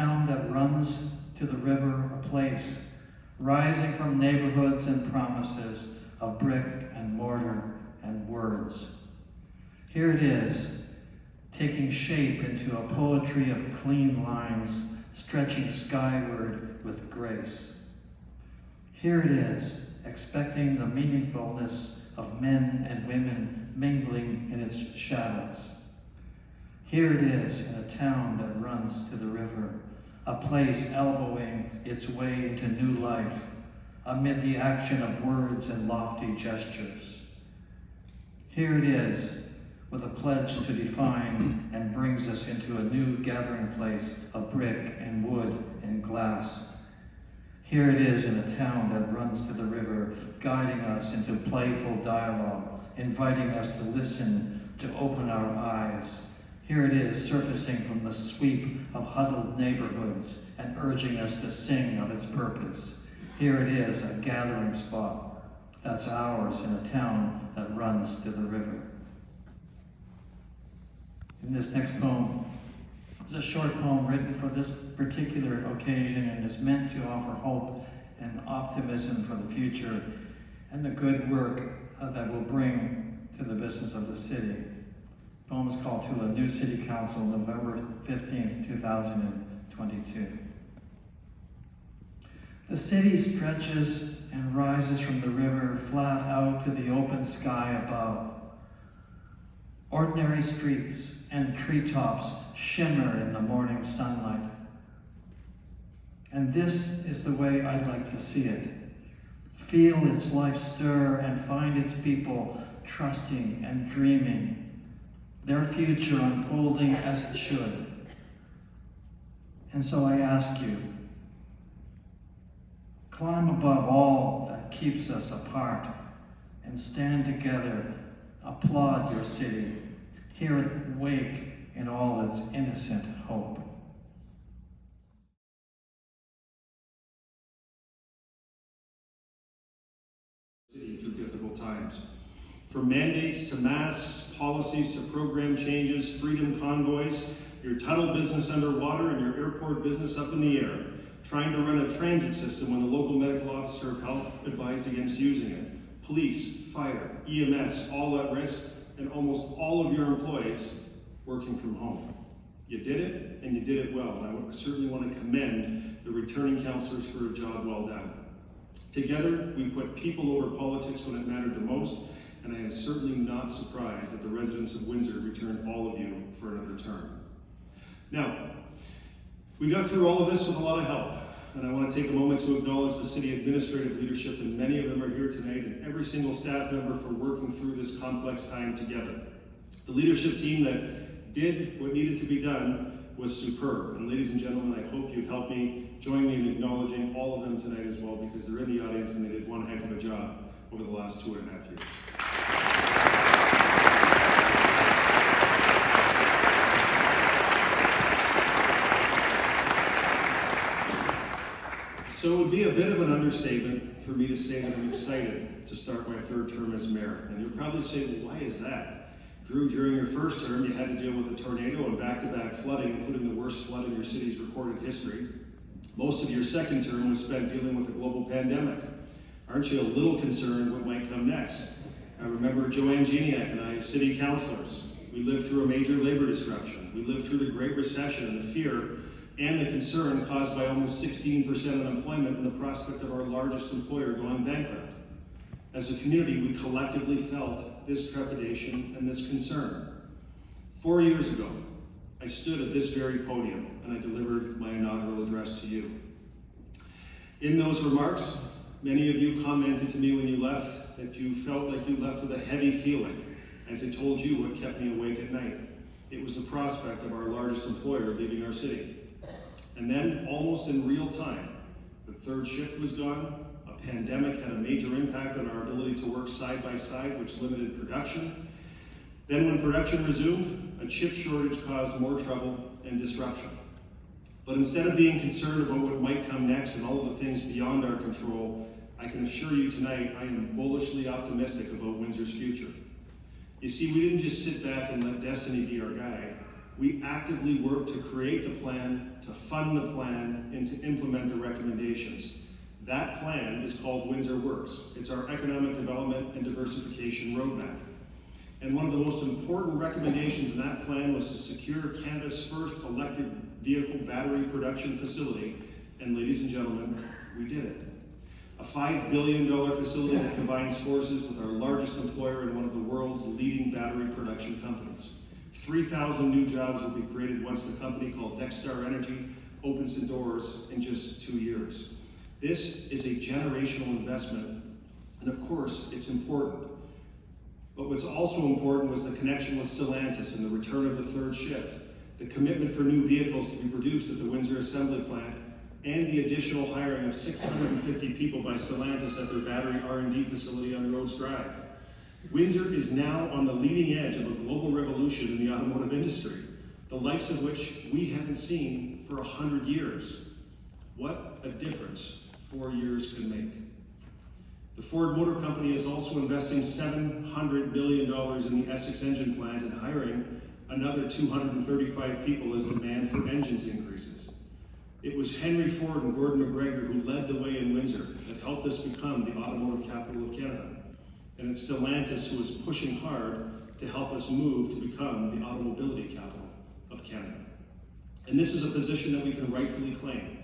town that runs to the river, a place rising from neighborhoods and promises of brick and mortar and words. Here it is, taking shape into a poetry of clean lines, stretching skyward with grace. Here it is, expecting the meaningfulness of men and women mingling in its shadows. Here it is, in a town that runs to the river, a place elbowing its way into new life amid the action of words and lofty gestures. Here it is, with a pledge to define and brings us into a new gathering place of brick and wood and glass. Here it is in a town that runs to the river, guiding us into playful dialogue, inviting us to listen, to open our eyes. Here it is surfacing from the sweep of huddled neighborhoods and urging us to sing of its purpose. Here it is, a gathering spot that's ours in a town that runs to the river. In this next poem, it's a short poem written for this particular occasion and is meant to offer hope and optimism for the future and the good work that will bring to the business of the city. The poem is called To a New City Council, November 15th, 2022. The city stretches and rises from the river flat out to the open sky above. Ordinary streets and treetops shimmer in the morning sunlight. And this is the way I'd like to see it. Feel its life stir and find its people trusting and dreaming, their future unfolding as it should. And so I ask you, climb above all that keeps us apart and stand together. Applaud your city. Hear it wake in all its innocent hope. City through difficult times. From mandates to masks, policies to program changes, freedom convoys, your tunnel business underwater and your airport business up in the air, trying to run a transit system when the local medical officer of health advised against using it. Police, fire, EMS, all at risk, and almost all of your employees working from home. You did it, and you did it well, and I certainly want to commend the returning councillors for a job well done. Together, we put people over politics when it mattered the most, and I am certainly not surprised that the residents of Windsor returned all of you for another term. Now, we got through all of this with a lot of help, and I want to take a moment to acknowledge the city administrative leadership, and many of them are here tonight, and every single staff member for working through this complex time together. The leadership team that did what needed to be done was superb, and ladies and gentlemen, I hope you'd help me join me in acknowledging all of them tonight as well, because they're in the audience and they did one heck of a job over the last 2.5 years. So it would be a bit of an understatement for me to say that I'm excited to start my third term as mayor. And you'll probably say, well, why is that? Drew, during your first term, you had to deal with a tornado and back-to-back flooding, including the worst flood in your city's recorded history. Most of your second term was spent dealing with a global pandemic. Aren't you a little concerned what might come next? I remember Joanne Geniak and I, city councilors. We lived through a major labor disruption. We lived through the Great Recession and the fear and the concern caused by almost 16% unemployment and the prospect of our largest employer going bankrupt. As a community, we collectively felt this trepidation and this concern. 4 years ago, I stood at this very podium and I delivered my inaugural address to you. In those remarks, many of you commented to me when you left that you felt like you left with a heavy feeling as I told you what kept me awake at night. It was the prospect of our largest employer leaving our city. And then, almost in real time, the third shift was gone, a pandemic had a major impact on our ability to work side by side, which limited production. Then when production resumed, a chip shortage caused more trouble and disruption. But instead of being concerned about what might come next and all of the things beyond our control, I can assure you tonight I am bullishly optimistic about Windsor's future. You see, we didn't just sit back and let destiny be our guide. We actively work to create the plan, to fund the plan, and to implement the recommendations. That plan is called Windsor Works. It's our economic development and diversification roadmap. And one of the most important recommendations in that plan was to secure Canada's first electric vehicle battery production facility. And ladies and gentlemen, we did it. A $5 billion facility that combines forces with our largest employer and one of the world's leading battery production companies. 3,000 new jobs will be created once the company called Dexstar Energy opens the doors in just 2 years. This is a generational investment, and of course, it's important. But what's also important was the connection with Stellantis and the return of the third shift, the commitment for new vehicles to be produced at the Windsor Assembly Plant, and the additional hiring of 650 people by Stellantis at their battery R&D facility on Rhodes Drive. Windsor is now on the leading edge of a global revolution in the automotive industry, the likes of which we haven't seen for 100 years. What a difference 4 years can make. The Ford Motor Company is also investing $700 million in the Essex engine plant and hiring another 235 people as demand for engines increases. It was Henry Ford and Gordon McGregor who led the way in Windsor that helped us become the automotive capital of Canada. And it's Stellantis who is pushing hard to help us move to become the automobility capital of Canada. And this is a position that we can rightfully claim.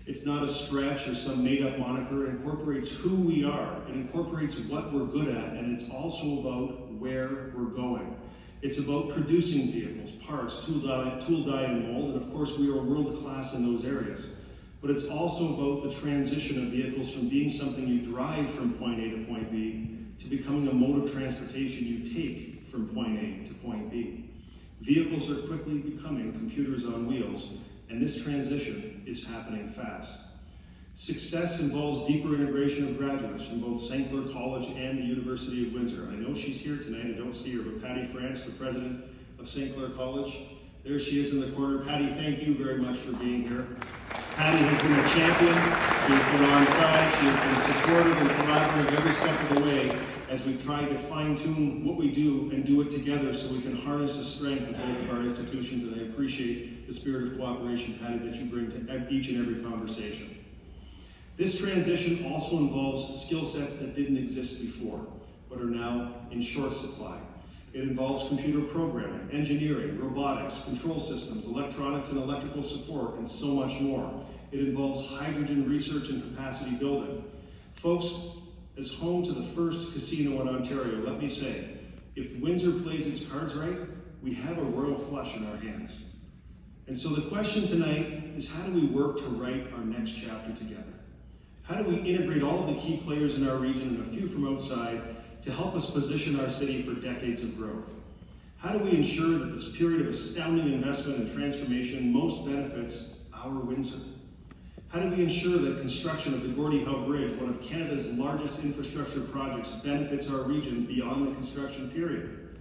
It's not a stretch or some made-up moniker. It incorporates who we are. It incorporates what we're good at, and it's also about where we're going. It's about producing vehicles, parts, tool, die, and mold, and of course we are world-class in those areas. But it's also about the transition of vehicles from being something you drive from point A to point B to becoming a mode of transportation you take from point A to point B. Vehicles are quickly becoming computers on wheels, and this transition is happening fast. Success involves deeper integration of graduates from both St. Clair College and the University of Windsor. I know she's here tonight, I don't see her, but Patty France, the president of St. Clair College, there she is in the corner. Patty, thank you very much for being here. Patty has been a champion, she has been on side, she has been supportive and collaborative every step of the way as we've tried to fine-tune what we do and do it together so we can harness the strength of both of our institutions, and I appreciate the spirit of cooperation, Patty, that you bring to each and every conversation. This transition also involves skill sets that didn't exist before, but are now in short supply. It involves computer programming, engineering, robotics, control systems, electronics and electrical support, and so much more. It involves hydrogen research and capacity building. Folks, as home to the first casino in Ontario, let me say, if Windsor plays its cards right, we have a royal flush in our hands. And so the question tonight is, how do we work to write our next chapter together? How do we integrate all of the key players in our region and a few from outside to help us position our city for decades of growth? How do we ensure that this period of astounding investment and transformation most benefits our Windsor? How do we ensure that construction of the Gordie Howe Bridge, one of Canada's largest infrastructure projects, benefits our region beyond the construction period?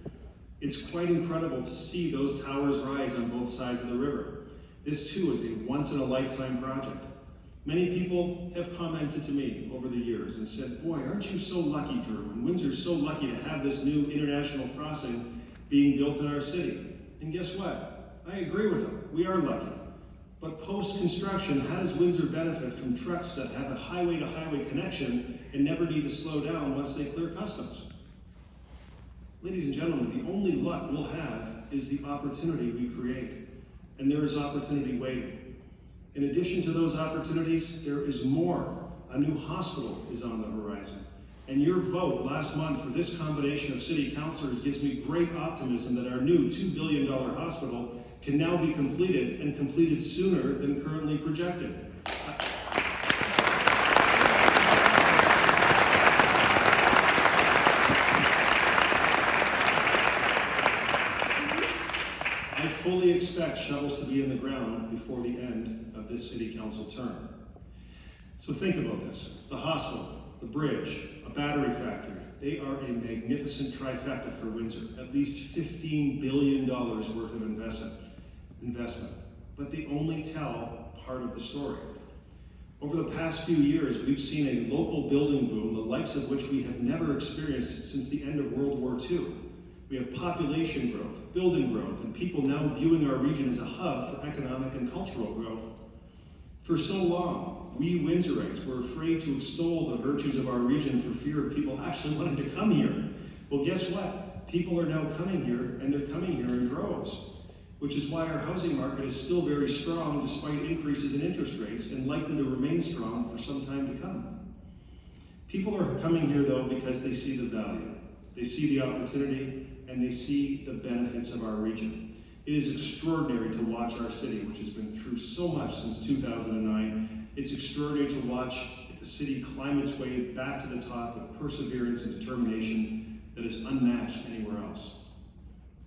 It's quite incredible to see those towers rise on both sides of the river. This too is a once-in-a-lifetime project. Many people have commented to me over the years and said, boy, aren't you so lucky, Drew? And Windsor's so lucky to have this new international crossing being built in our city. And guess what? I agree with them. We are lucky. But post-construction, how does Windsor benefit from trucks that have a highway-to-highway connection and never need to slow down once they clear customs? Ladies and gentlemen, the only luck we'll have is the opportunity we create. And there is opportunity waiting. In addition to those opportunities, there is more. A new hospital is on the horizon. And your vote last month for this combination of city councilors gives me great optimism that our new $2 billion hospital can now be completed, and completed sooner than currently projected. I fully expect shovels to be in the ground before the end of this city council term. So think about this. The hospital, the bridge, a battery factory, they are a magnificent trifecta for Windsor. At least $15 billion worth of investment. But they only tell part of the story. Over the past few years, we've seen a local building boom, the likes of which we have never experienced since the end of World War II. We have population growth, building growth, and people now viewing our region as a hub for economic and cultural growth. For so long, we Windsorites were afraid to extol the virtues of our region for fear of people actually wanting to come here. Well, guess what? People are now coming here, and they're coming here in droves, which is why our housing market is still very strong despite increases in interest rates and likely to remain strong for some time to come. People are coming here, though, because they see the value, they see the opportunity, and they see the benefits of our region. It is extraordinary to watch our city, which has been through so much since 2009. It's extraordinary to watch the city climb its way back to the top with perseverance and determination that is unmatched anywhere else.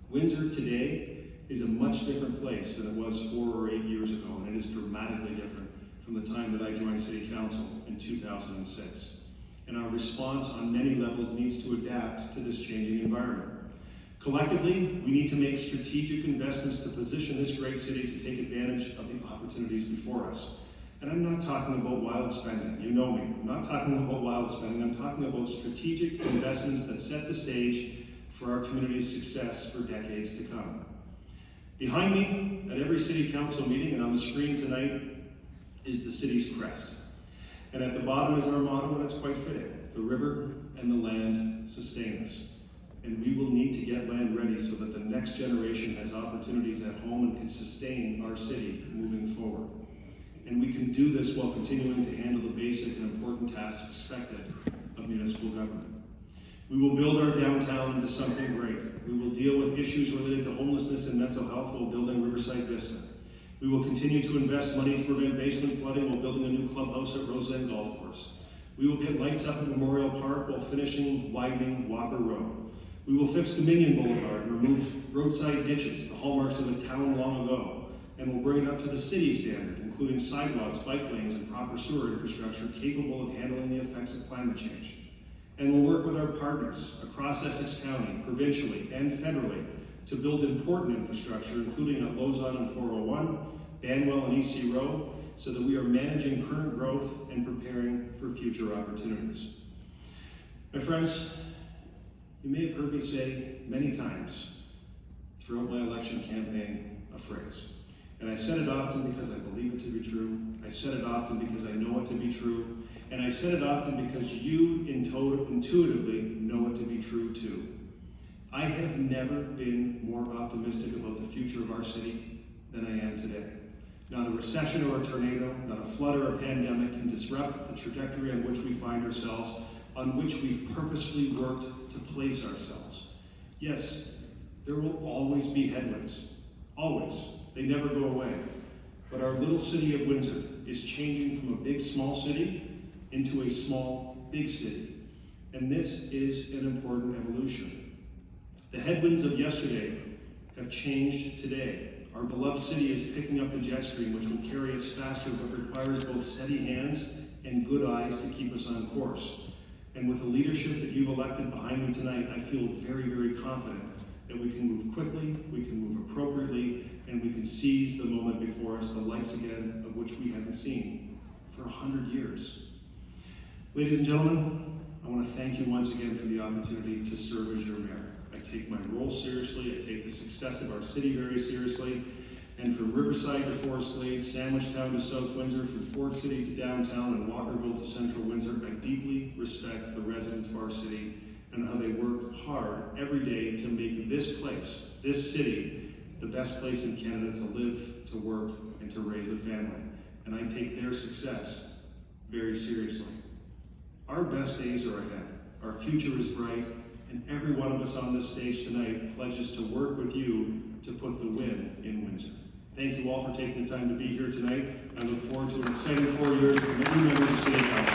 Windsor today is a much different place than it was 4 or 8 years ago, and it is dramatically different from the time that I joined City Council in 2006. And our response on many levels needs to adapt to this changing environment. Collectively, we need to make strategic investments to position this great city to take advantage of the opportunities before us. And I'm not talking about wild spending, you know me. I'm not talking about wild spending, I'm talking about strategic investments that set the stage for our community's success for decades to come. Behind me, at every City Council meeting and on the screen tonight, is the city's crest. And at the bottom is our motto, and it's quite fitting: the river and the land sustain us. And we will need to get land ready so that the next generation has opportunities at home and can sustain our city moving forward. And we can do this while continuing to handle the basic and important tasks expected of municipal government. We will build our downtown into something great. We will deal with issues related to homelessness and mental health while building Riverside Vista. We will continue to invest money to prevent basement flooding while building a new clubhouse at Roseland Golf Course. We will get lights up at Memorial Park while finishing widening Walker Road. We will fix Dominion Boulevard and remove roadside ditches, the hallmarks of a town long ago, and we'll bring it up to the city standard, including sidewalks, bike lanes, and proper sewer infrastructure capable of handling the effects of climate change. And we'll work with our partners across Essex County, provincially and federally, to build important infrastructure, including at Lozon and 401, Banwell and EC Row, so that we are managing current growth and preparing for future opportunities. My friends, you may have heard me say many times throughout my election campaign a phrase. And I said it often because I believe it to be true. I said it often because I know it to be true. And I said it often because you intuitively know it to be true too. I have never been more optimistic about the future of our city than I am today. Not a recession or a tornado, not a flood or a pandemic can disrupt the trajectory on which we find ourselves, on which we've purposefully worked to place ourselves. Yes, there will always be headwinds, always. They never go away. But our little city of Windsor is changing from a big, small city into a small, big city. And this is an important evolution. The headwinds of yesterday have changed today. Our beloved city is picking up the jet stream, which will carry us faster, but requires both steady hands and good eyes to keep us on course. And with the leadership that you've elected behind me tonight, I feel very, very confident that we can move quickly, we can move appropriately, and we can seize the moment before us, the likes again of which we haven't seen for 100 years. Ladies and gentlemen, I want to thank you once again for the opportunity to serve as your mayor. I take my role seriously, I take the success of our city very seriously, and from Riverside to Forest Glade, Sandwich Town to South Windsor, from Fort City to downtown, and Walkerville to Central Windsor, I deeply respect the residents of our city and how they work hard every day to make this place, this city, the best place in Canada to live, to work, and to raise a family. And I take their success very seriously. Our best days are ahead. Our future is bright, and every one of us on this stage tonight pledges to work with you to put the win in Windsor. Thank you all for taking the time to be here tonight. I look forward to an exciting 4 years with the new members of City Council.